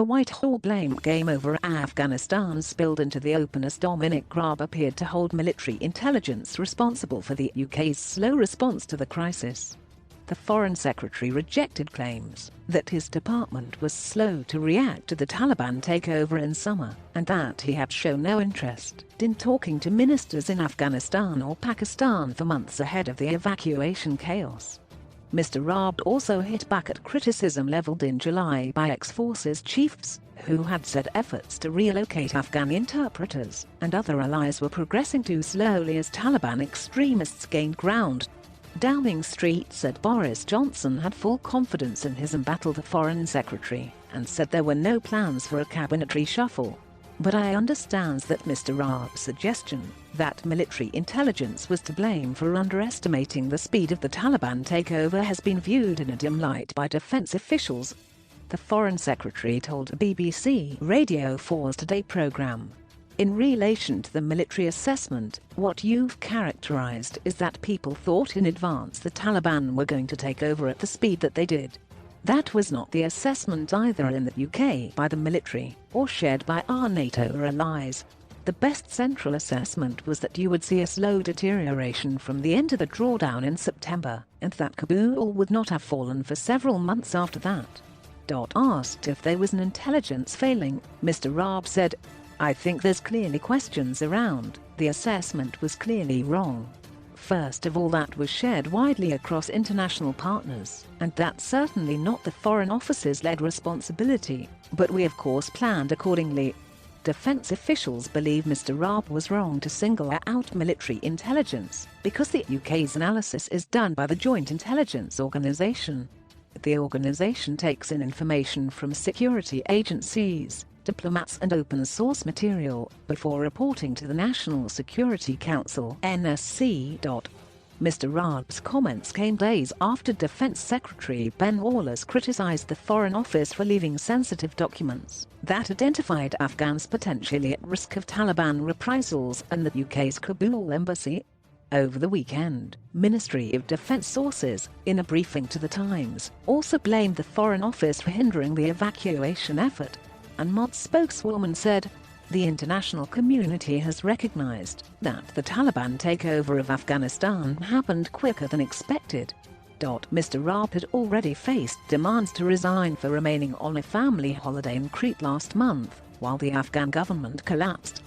A Whitehall blame game over Afghanistan spilled into the open as Dominic Raab appeared to hold military intelligence responsible for the UK's slow response to the crisis. The Foreign Secretary rejected claims that his department was slow to react to the Taliban takeover in summer, and that he had shown no interest in talking to ministers in Afghanistan or Pakistan for months ahead of the evacuation chaos. Mr. Raab also hit back at criticism leveled in July by ex-forces chiefs, who had said efforts to relocate Afghan interpreters and other allies were progressing too slowly as Taliban extremists gained ground. Downing Street said Boris Johnson had full confidence in his embattled Foreign Secretary and said there were no plans for a cabinet reshuffle. But I understands that Mr. Raab's suggestion that military intelligence was to blame for underestimating the speed of the Taliban takeover has been viewed in a dim light by defense officials. The Foreign Secretary told a BBC Radio 4's Today programme. In relation to the military assessment, what you've characterized is that people thought in advance the Taliban were going to take over at the speed that they did. That was not the assessment either in the UK by the military or shared by our NATO allies. The best central assessment was that you would see a slow deterioration from the end of the drawdown in September, and that Kabul would not have fallen for several months after that. Asked if there was an intelligence failing, Mr. Raab said, "I think there's clearly questions around. The assessment was clearly wrong. First of all, that was shared widely across international partners, and that's certainly not the Foreign Office's lead responsibility, but we of course planned accordingly." Defense officials believe Mr. Raab was wrong to single out military intelligence because the UK's analysis is done by the Joint Intelligence Organisation. The organisation takes in information from security agencies, diplomats and open source material before reporting to the National Security Council (NSC). Mr. Raab's comments came days after Defense Secretary Ben Wallace criticised the Foreign Office for leaving sensitive documents that identified Afghans potentially at risk of Taliban reprisals and the UK's Kabul embassy. Over the weekend, Ministry of Defence sources, in a briefing to The Times, also blamed the Foreign Office for hindering the evacuation effort. And MOD spokeswoman said, "The international community has recognized that the Taliban takeover of Afghanistan happened quicker than expected." Mr. Raab had already faced demands to resign for remaining on a family holiday in Crete last month, while the Afghan government collapsed.